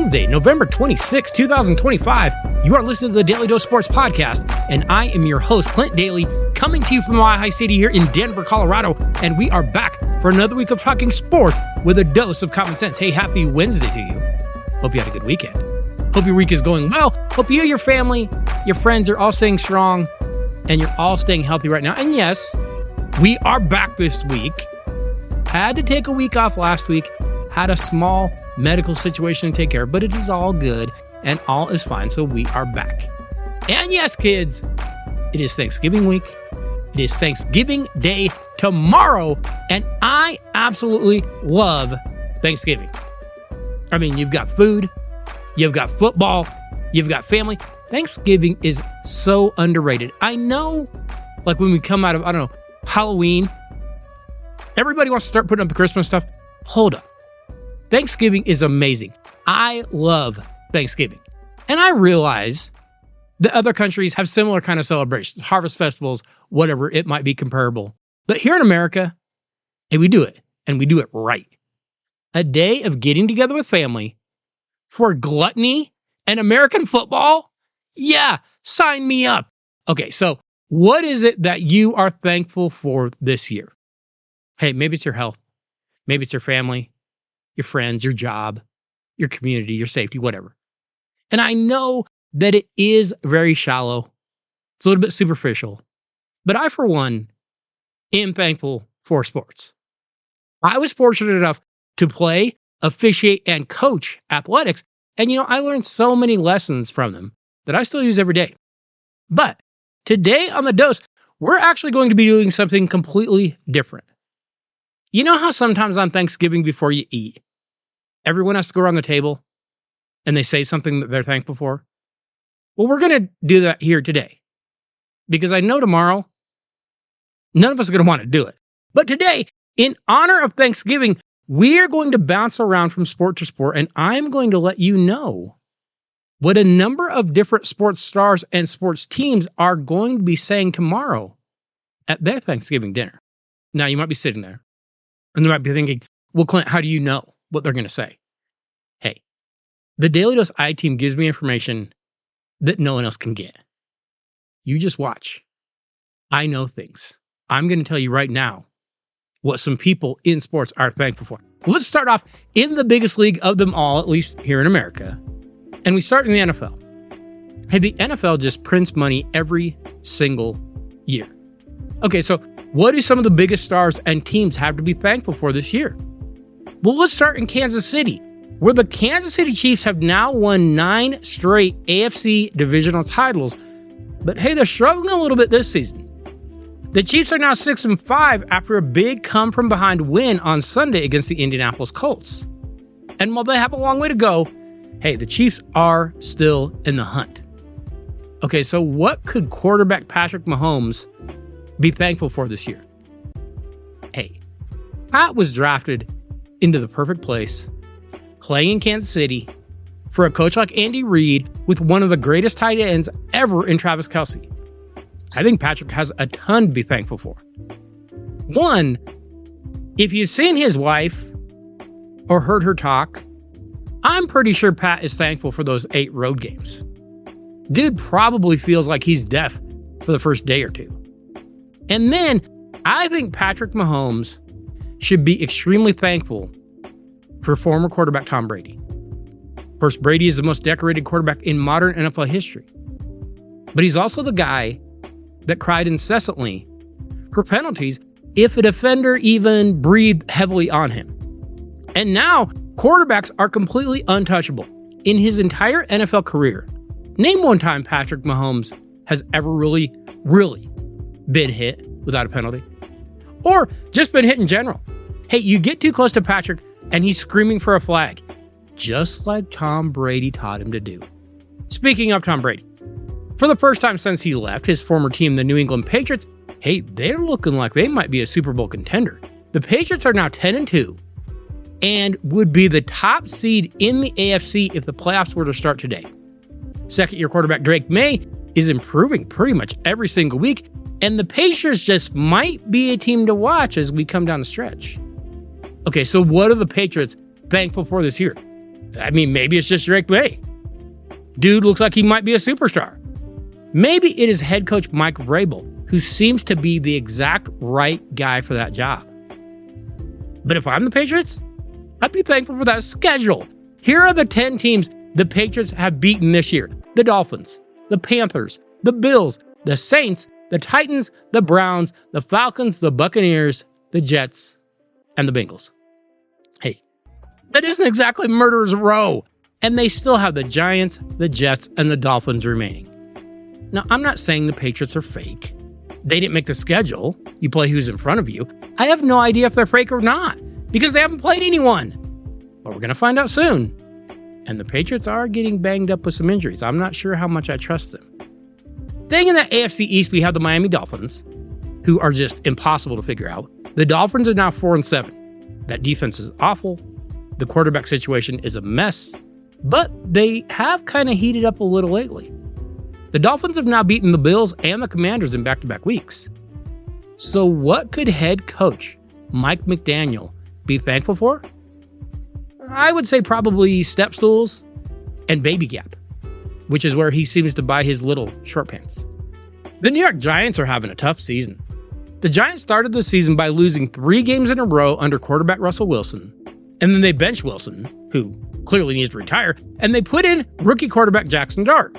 Wednesday, November 26, 2025. You are listening to the Daly Dose Sports Podcast, and I am your host, Clint Daly, coming to you from High City here in Denver, Colorado, and we are back for another week of talking sports with a dose of common sense. Hey, happy Wednesday to you. Hope you had a good weekend. Hope your week is going well. Hope you, your family, your friends are all staying strong, and you're all staying healthy right now. And yes, we are back this week. Had to take a week off last week. Had a small medical situation to take care of, but it is all good and all is fine. So we are back. And yes, kids, it is Thanksgiving week. It is Thanksgiving Day tomorrow. And I absolutely love Thanksgiving. I mean, you've got food, you've got football, you've got family. Thanksgiving is so underrated. I know, like when we come out of, Halloween, everybody wants to start putting up the Christmas stuff. Hold up. Thanksgiving is amazing. I love Thanksgiving. And I realize that other countries have similar kind of celebrations, harvest festivals, whatever, it might be comparable. But here in America, hey, we do it, and we do it right. A day of getting together with family for gluttony and American football? Yeah, sign me up. Okay, so what is it that you are thankful for this year? Hey, maybe it's your health. Maybe it's your family, your friends, your job, your community, your safety, whatever. And I know that it is very shallow. It's a little bit superficial. But I, for one, am thankful for sports. I was fortunate enough to play, officiate, and coach athletics. And, I learned so many lessons from them that I still use every day. But today on The Dose, we're actually going to be doing something completely different. You know how sometimes on Thanksgiving before you eat, everyone has to go around the table and they say something that they're thankful for? Well, we're going to do that here today because I know tomorrow, none of us are going to want to do it. But today, in honor of Thanksgiving, we are going to bounce around from sport to sport, and I'm going to let you know what a number of different sports stars and sports teams are going to be saying tomorrow at their Thanksgiving dinner. Now, you might be sitting there, and you might be thinking, well, Clint, how do you know what they're going to say? Hey, the Daly Dose I team gives me information that no one else can get. You just watch. I know things. I'm going to tell you right now what some people in sports are thankful for. Let's start off in the biggest league of them all, at least here in America. And we start in the NFL. Hey, the NFL just prints money every single year. Okay, so what do some of the biggest stars and teams have to be thankful for this year? Well, let's start in Kansas City, where the Kansas City Chiefs have now won 9 straight AFC divisional titles. But hey, they're struggling a little bit this season. The Chiefs are now 6-5 after a big come-from-behind win on Sunday against the Indianapolis Colts. And while they have a long way to go, hey, the Chiefs are still in the hunt. Okay, so what could quarterback Patrick Mahomes be thankful for this year? Hey, Pat was drafted into the perfect place, playing in Kansas City for a coach like Andy Reid with one of the greatest tight ends ever in Travis Kelce. I think Patrick has a ton to be thankful for. One, if you've seen his wife or heard her talk, I'm pretty sure Pat is thankful for those 8 road games. Dude probably feels like he's deaf for the first day or two. And then I think Patrick Mahomes should be extremely thankful for former quarterback Tom Brady. Of course, Brady is the most decorated quarterback in modern NFL history. But he's also the guy that cried incessantly for penalties if a defender even breathed heavily on him. And now, quarterbacks are completely untouchable. In his entire NFL career, name one time Patrick Mahomes has ever really been hit without a penalty. Or just been hit in general. Hey, you get too close to Patrick and he's screaming for a flag, just like Tom Brady taught him to do. Speaking of Tom Brady, for the first time since he left his former team, the New England Patriots, hey, they're looking like they might be a Super Bowl contender. The Patriots are now 10-2 and would be the top seed in the AFC if the playoffs were to start today. Second-year quarterback Drake May is improving pretty much every single week, and the Pacers just might be a team to watch as we come down the stretch. Okay, so what are the Patriots thankful for this year? I mean, maybe it's just Drake May. Dude looks like he might be a superstar. Maybe it is head coach Mike Vrabel, who seems to be the exact right guy for that job. But if I'm the Patriots, I'd be thankful for that schedule. Here are the 10 teams the Patriots have beaten this year. The Dolphins, the Panthers, the Bills, the Saints, the Titans, the Browns, the Falcons, the Buccaneers, the Jets, and the Bengals. Hey, that isn't exactly murderer's row. And they still have the Giants, the Jets, and the Dolphins remaining. Now, I'm not saying the Patriots are fake. They didn't make the schedule. You play who's in front of you. I have no idea if they're fake or not, because they haven't played anyone. But we're going to find out soon. And the Patriots are getting banged up with some injuries. I'm not sure how much I trust them. Staying in the AFC East, we have the Miami Dolphins, who are just impossible to figure out. The Dolphins are now 4-7. That defense is awful. The quarterback situation is a mess. But they have kind of heated up a little lately. The Dolphins have now beaten the Bills and the Commanders in back-to-back weeks. So what could head coach Mike McDaniel be thankful for? I would say probably step stools and baby gap, which is where he seems to buy his little short pants. The New York Giants are having a tough season. The Giants started the season by losing 3 games in a row under quarterback Russell Wilson, and then they benched Wilson, who clearly needs to retire, and they put in rookie quarterback Jackson Dart.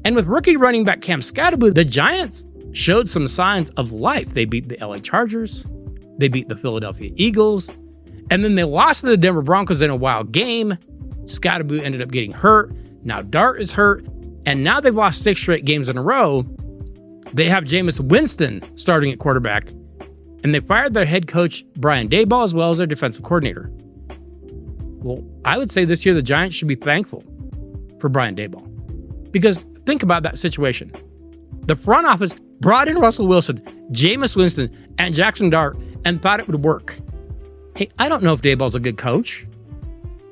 And with rookie running back Cam Skattebo, the Giants showed some signs of life. They beat the LA Chargers, they beat the Philadelphia Eagles, and then they lost to the Denver Broncos in a wild game. Skattebo ended up getting hurt. Now Dart is hurt, and now they've lost 6 straight games in a row. They have Jameis Winston starting at quarterback, and they fired their head coach Brian Daboll as well as their defensive coordinator. Well, I would say this year the Giants should be thankful for Brian Daboll. Because think about that situation. The front office brought in Russell Wilson, Jameis Winston, and Jackson Dart and thought it would work. Hey, I don't know if Daboll's a good coach.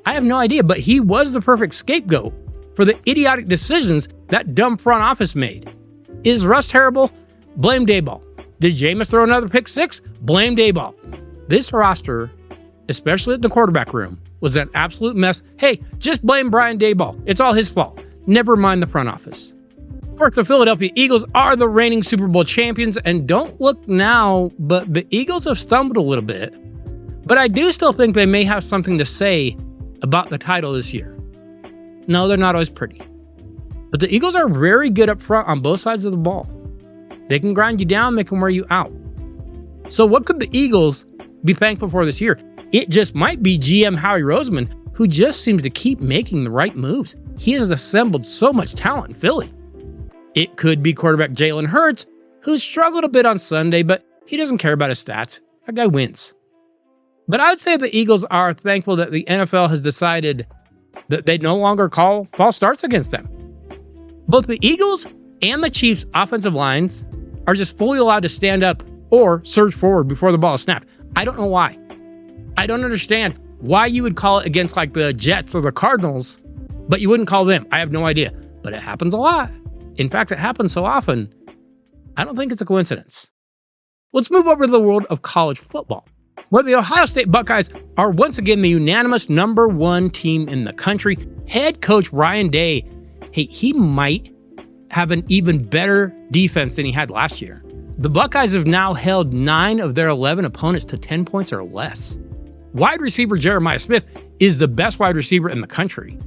I have no idea, but he was the perfect scapegoat for the idiotic decisions that dumb front office made. Is Russ terrible? Blame Daboll. Did Jameis throw another pick 6? Blame Daboll. This roster, especially at the quarterback room, was an absolute mess. Hey, just blame Brian Daboll. It's all his fault. Never mind the front office. Of course, the Philadelphia Eagles are the reigning Super Bowl champions, and don't look now, but the Eagles have stumbled a little bit. But I do still think they may have something to say about the title this year. No, they're not always pretty. But the Eagles are very good up front on both sides of the ball. They can grind you down, they can wear you out. So what could the Eagles be thankful for this year? It just might be GM Howie Roseman, who just seems to keep making the right moves. He has assembled so much talent in Philly. It could be quarterback Jalen Hurts, who struggled a bit on Sunday, but he doesn't care about his stats. That guy wins. But I would say the Eagles are thankful that the NFL has decided that they no longer call false starts against them. Both the Eagles and the Chiefs' offensive lines are just fully allowed to stand up or surge forward before the ball is snapped. I don't know why. I don't understand why you would call it against like the Jets or the Cardinals, but you wouldn't call them. I have no idea. But it happens a lot. In fact, it happens so often, I don't think it's a coincidence. Let's move over to the world of college football, where the Ohio State Buckeyes are once again the unanimous number 1 team in the country. Head coach Ryan Day, hey, he might have an even better defense than he had last year. The Buckeyes have now held 9 of their 11 opponents to 10 points or less. Wide receiver Jeremiah Smith is the best wide receiver in the country.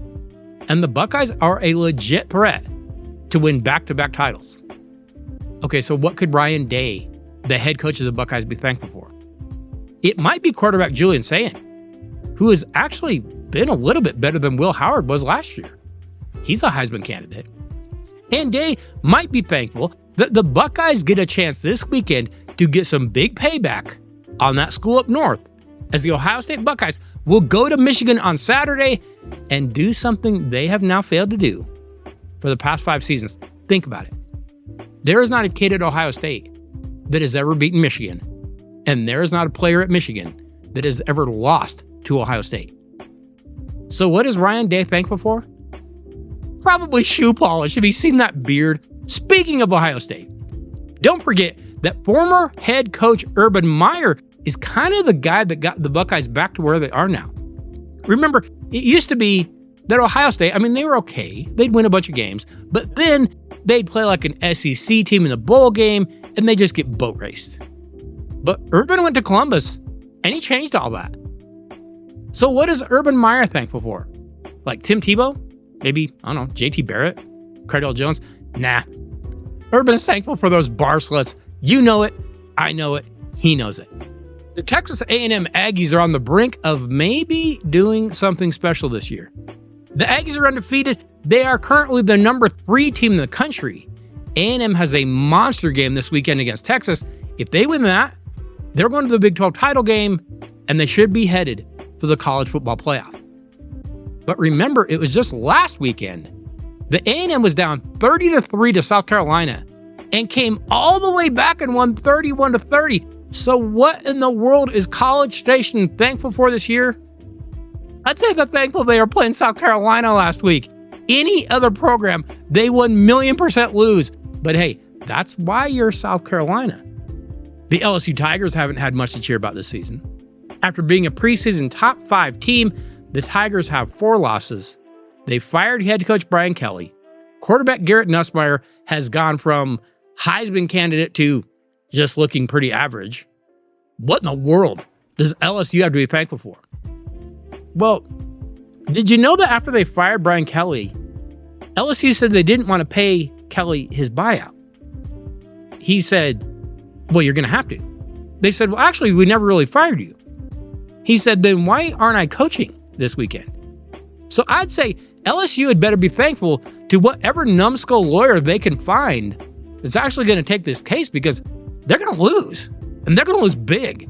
And the Buckeyes are a legit threat to win back-to-back titles. Okay, so what could Ryan Day, the head coach of the Buckeyes, be thankful for? It might be quarterback Julian Sayin, who has actually been a little bit better than Will Howard was last year. He's a Heisman candidate. And Day might be thankful that the Buckeyes get a chance this weekend to get some big payback on that school up north, as the Ohio State Buckeyes will go to Michigan on Saturday and do something they have now failed to do for the past 5 seasons. Think about it. There is not a kid at Ohio State that has ever beaten Michigan, and there is not a player at Michigan that has ever lost to Ohio State. So what is Ryan Day thankful for? Probably shoe polish if he's seen that beard. Speaking of Ohio State, don't forget that former head coach Urban Meyer is kind of the guy that got the Buckeyes back to where they are now. Remember, it used to be that Ohio State, I mean, they were okay. They'd win a bunch of games, but then they'd play like an SEC team in the bowl game, and they just get boat raced. But Urban went to Columbus, and he changed all that. So what is Urban Meyer thankful for? Like Tim Tebow? Maybe, I don't know, JT Barrett? Cardell Jones? Nah. Urban is thankful for those bar sluts. You know it. I know it. He knows it. The Texas A&M Aggies are on the brink of maybe doing something special this year. The Aggies are undefeated. They are currently the number 3 team in the country. A&M has a monster game this weekend against Texas. If they win that, they're going to the Big 12 title game, and they should be headed for the college football playoff. But remember, it was just last weekend. The A&M was down 30-3 to South Carolina and came all the way back and won 31-30. So what in the world is College Station thankful for this year? I'd say they're thankful they were playing South Carolina last week. Any other program, they would 1,000,000% lose. But hey, that's why you're South Carolina. The LSU Tigers haven't had much to cheer about this season. After being a preseason top 5 team, the Tigers have 4 losses. They fired head coach Brian Kelly. Quarterback Garrett Nussmeier has gone from Heisman candidate to just looking pretty average. What in the world does LSU have to be thankful for? Well, did you know that after they fired Brian Kelly, LSU said they didn't want to pay Kelly his buyout? He said, well, you're going to have to. They said, well, actually, we never really fired you. He said, then why aren't I coaching this weekend? So I'd say LSU had better be thankful to whatever numbskull lawyer they can find that's actually going to take this case, because they're going to lose, and they're going to lose big.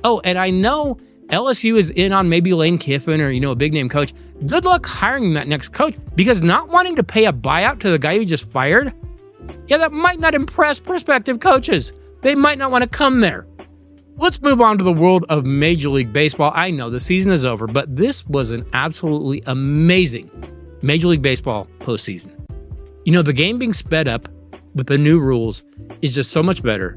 Oh, and I know LSU is in on maybe Lane Kiffin or, a big name coach. Good luck hiring that next coach, because not wanting to pay a buyout to the guy you just fired, that might not impress prospective coaches. They might not want to come there. Let's move on to the world of Major League Baseball. I know the season is over, but this was an absolutely amazing Major League Baseball postseason. The game being sped up with the new rules is just so much better.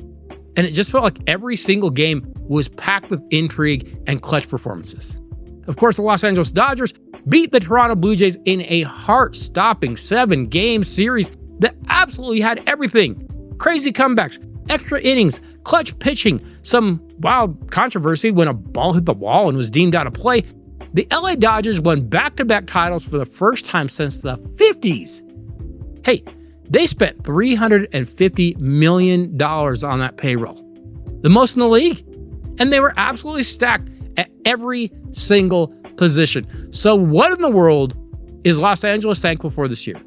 And it just felt like every single game was packed with intrigue and clutch performances. Of course, the Los Angeles Dodgers beat the Toronto Blue Jays in a heart-stopping 7-game series that absolutely had everything. Crazy comebacks, extra innings, clutch pitching, some wild controversy when a ball hit the wall and was deemed out of play. The LA Dodgers won back-to-back titles for the first time since the 50s. Hey, they spent $350 million on that payroll, the most in the league. And they were absolutely stacked at every single position. So what in the world is Los Angeles thankful for this year?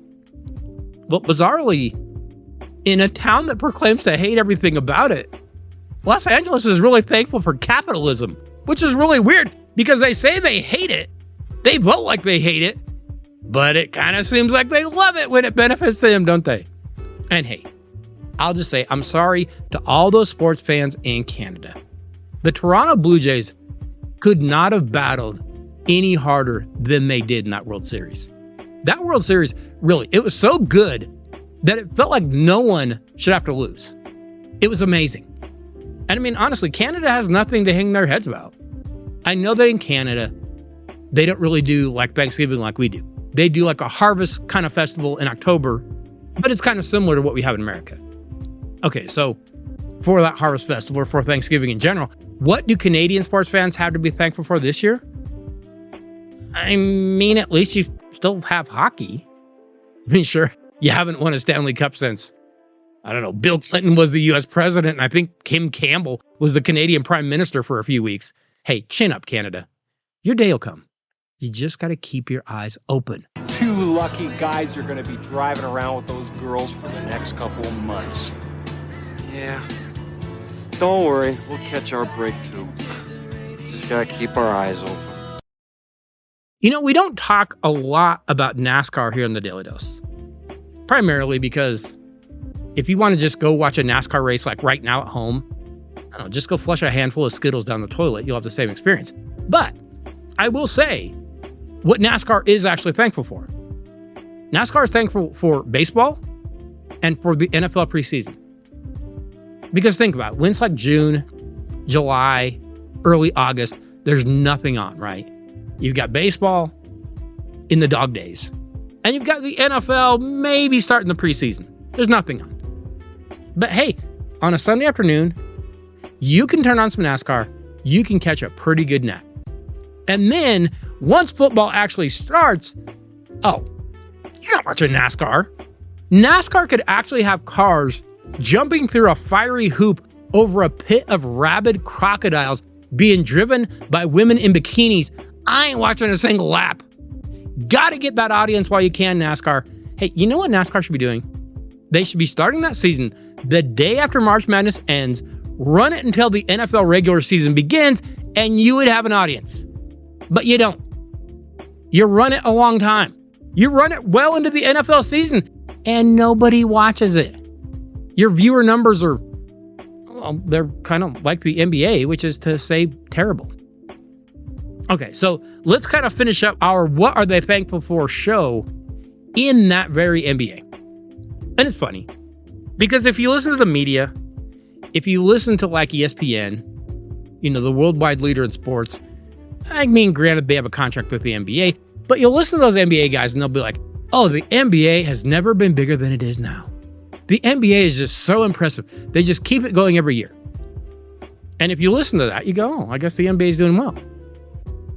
Well, bizarrely, in a town that proclaims to hate everything about it, Los Angeles is really thankful for capitalism, which is really weird because they say they hate it. They vote like they hate it, but it kind of seems like they love it when it benefits them, don't they? And hey, I'll just say I'm sorry to all those sports fans in Canada. The Toronto Blue Jays could not have battled any harder than they did in that World Series. That World Series, really, it was so good that it felt like no one should have to lose. It was amazing. And I mean, honestly, Canada has nothing to hang their heads about. I know that in Canada, they don't really do like Thanksgiving like we do. They do like a harvest kind of festival in October, but it's kind of similar to what we have in America. Okay, so for that harvest festival or for Thanksgiving in general, what do Canadian sports fans have to be thankful for this year? I mean, at least you still have hockey. I mean, sure, you haven't won a Stanley Cup since, I don't know, Bill Clinton was the U.S. president, and I think Kim Campbell was the Canadian prime minister for a few weeks. Hey, chin up, Canada. Your day will come. You just got to keep your eyes open. 2 lucky guys are going to be driving around with those girls for the next couple of months. Yeah. Don't worry, we'll catch our break too. Just got to keep our eyes open. We don't talk a lot about NASCAR here on the Daly Dose. Primarily because if you want to just go watch a NASCAR race like right now at home, I don't know, just go flush a handful of Skittles down the toilet. You'll have the same experience. But I will say what NASCAR is actually thankful for. NASCAR is thankful for baseball and for the NFL preseason. Because think about it, when it's like June, July, early August, there's nothing on, right? You've got baseball, in the dog days. And you've got the NFL maybe starting the preseason. There's nothing on. But hey, on a Sunday afternoon, you can turn on some NASCAR. You can catch a pretty good nap. And then once football actually starts, oh, you're not watching NASCAR. NASCAR could actually have cars jumping through a fiery hoop over a pit of rabid crocodiles being driven by women in bikinis. I ain't watching a single lap. Gotta get that audience while you can, NASCAR. Hey, you know what NASCAR should be doing? They should be starting that season the day after March Madness ends, run it until the NFL regular season begins, and you would have an audience. But you don't. You run it a long time. You run it well into the NFL season, and nobody watches it. Your viewer numbers are, well, they're kind of like the NBA, which is to say terrible. Okay, so let's kind of finish up our What Are They Thankful For show in that very NBA. And it's funny, because if you listen to the media, if you listen to like ESPN, you know, the worldwide leader in sports, I mean, granted, they have a contract with the NBA, but you'll listen to those NBA guys and they'll be like, oh, the NBA has never been bigger than it is now. The NBA is just so impressive. They just keep it going every year. And if you listen to that, you go, oh, I guess the NBA is doing well.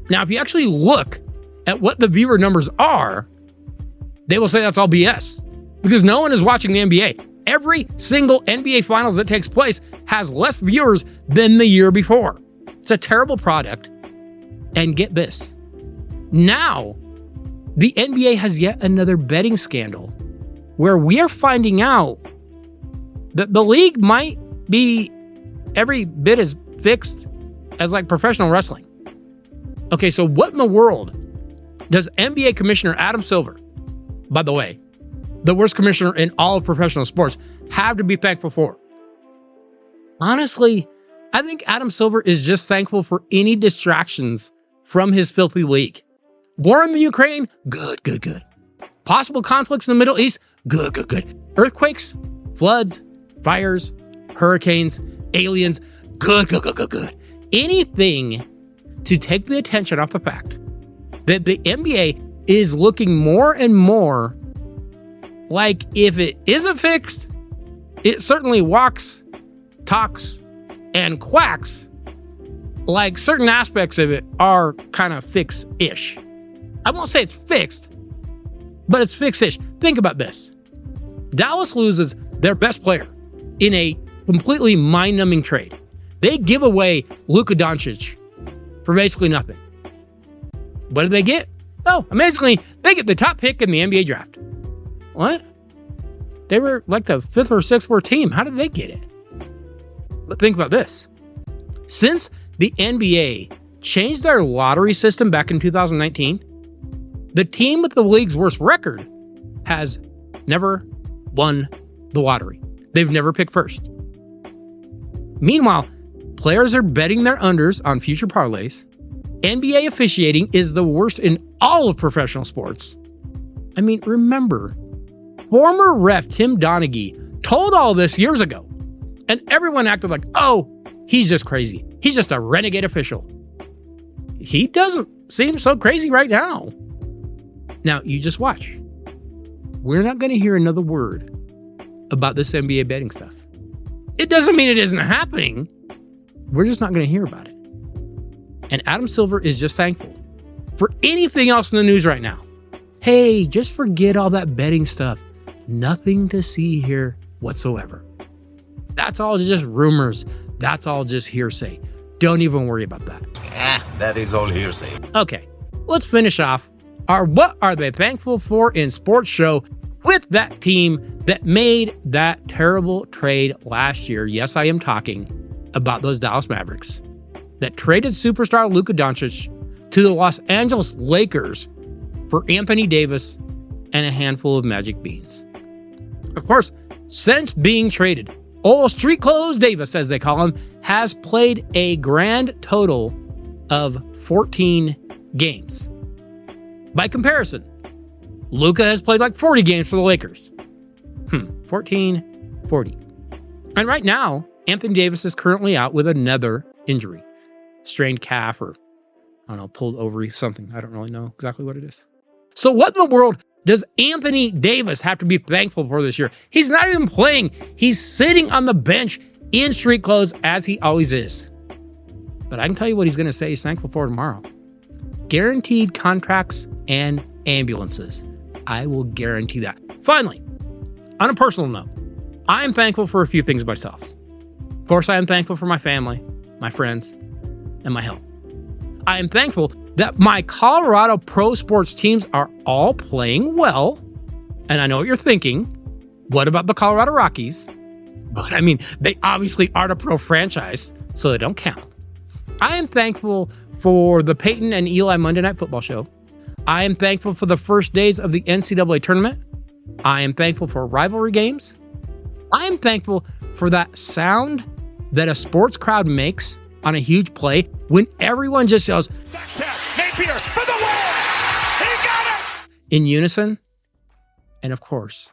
Now, if you actually look at what the viewer numbers are, they will say that's all BS because no one is watching the NBA. Every single NBA Finals that takes place has less viewers than the year before. It's a terrible product. And get this. Now, the NBA has yet another betting scandal where we are finding out that the league might be every bit as fixed as like professional wrestling. Okay, so what in the world does NBA Commissioner Adam Silver, by the way, the worst commissioner in all of professional sports, have to be thankful for? Honestly, I think Adam Silver is just thankful for any distractions from his filthy league. War in the Ukraine? Good, good, good. Possible conflicts in the Middle East? Good, good, good. Earthquakes, floods, fires, hurricanes, aliens? Good, good, good, good, good. Anything to take the attention off the fact that the NBA is looking more and more like if it isn't fixed, it certainly walks, talks, and quacks like certain aspects of it are kind of fix-ish. I won't say it's fixed, but it's fix-ish. Think about this. Dallas loses their best player in a completely mind-numbing trade. They give away Luka Doncic for basically nothing. What did they get? Oh, amazingly, they get the top pick in the NBA draft. What? They were like the 5th or 6th worst team. How did they get it? But think about this. Since the NBA changed their lottery system back in 2019, the team with the league's worst record has never won the lottery. They've never picked first. Meanwhile, players are betting their unders on future parlays. NBA officiating is the worst in all of professional sports. I mean, remember, former ref Tim Donaghy told all this years ago, and everyone acted like, oh, he's just crazy. He's just a renegade official. He doesn't seem so crazy right now. Now, you just watch. We're not going to hear another word about this NBA betting stuff. It doesn't mean it isn't happening. We're just not going to hear about it. And Adam Silver is just thankful for anything else in the news right now. Hey, just forget all that betting stuff. Nothing to see here whatsoever. That's all just rumors. That's all just hearsay. Don't even worry about that. That is all hearsay. Okay, let's finish off our What Are They Thankful For in Sports show with that team that made that terrible trade last year. Yes, I am talking about those Dallas Mavericks that traded superstar Luka Doncic to the Los Angeles Lakers for Anthony Davis and a handful of magic beans. Of course, since being traded, old street clothes Davis, as they call him, has played a grand total of 14 games. By comparison, Luka has played like 40 games for the Lakers. 14, 40. And right now, Anthony Davis is currently out with another injury. Strained calf or, I don't know, pulled ovary, something. I don't really know exactly what it is. So what in the world does Anthony Davis have to be thankful for this year? He's not even playing. He's sitting on the bench in street clothes as he always is. But I can tell you what he's going to say he's thankful for tomorrow. Guaranteed contracts and ambulances. I will guarantee that. Finally, on a personal note, I am thankful for a few things myself. Of course, I am thankful for my family, my friends, and my health. I am thankful that my Colorado pro sports teams are all playing well. And I know what you're thinking. What about the Colorado Rockies? But I mean, they obviously aren't a pro franchise, so they don't count. I am thankful for the Peyton and Eli Monday Night Football show. I am thankful for the first days of the NCAA tournament. I am thankful for rivalry games. I am thankful for that sound that a sports crowd makes on a huge play when everyone just yells, Touchdown, Napier for the win! He got it! In unison. And of course,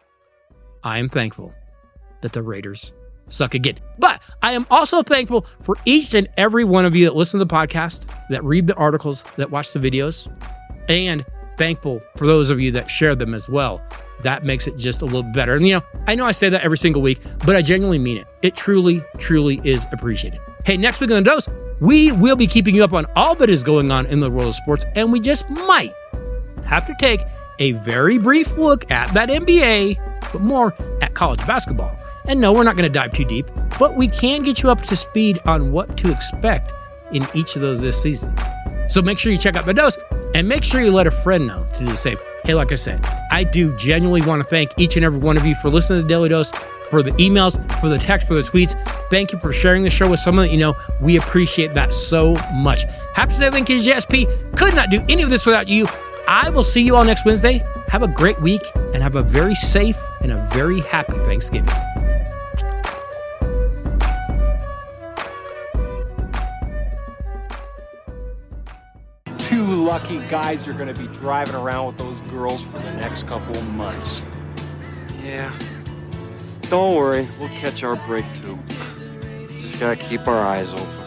I am thankful that the Raiders suck again. But I am also thankful for each and every one of you that listen to the podcast, that read the articles, that watch the videos, and thankful for those of you that share them as well. That makes it just a little better. And I know I say that every single week, but I genuinely mean it. It truly, truly is appreciated. Hey, next week on The Dose, we will be keeping you up on all that is going on in the world of sports, and we just might have to take a very brief look at that NBA, but more at college basketball. And no, we're not going to dive too deep, but we can get you up to speed on what to expect in each of those this season. So make sure you check out The Dose, and make sure you let a friend know to do the same. Hey, like I said, I do genuinely want to thank each and every one of you for listening to the Daily Dose, for the emails, for the text, for the tweets. Thank you for sharing the show with someone that you know. We appreciate that so much. Happy Thanksgiving, KJSP. Could not do any of this without you. I will see you all next Wednesday. Have a great week and have a very safe and a very happy Thanksgiving. Two lucky guys are going to be driving around with those girls for the next couple of months. Yeah. Don't worry, we'll catch our break too. Just gotta keep our eyes open.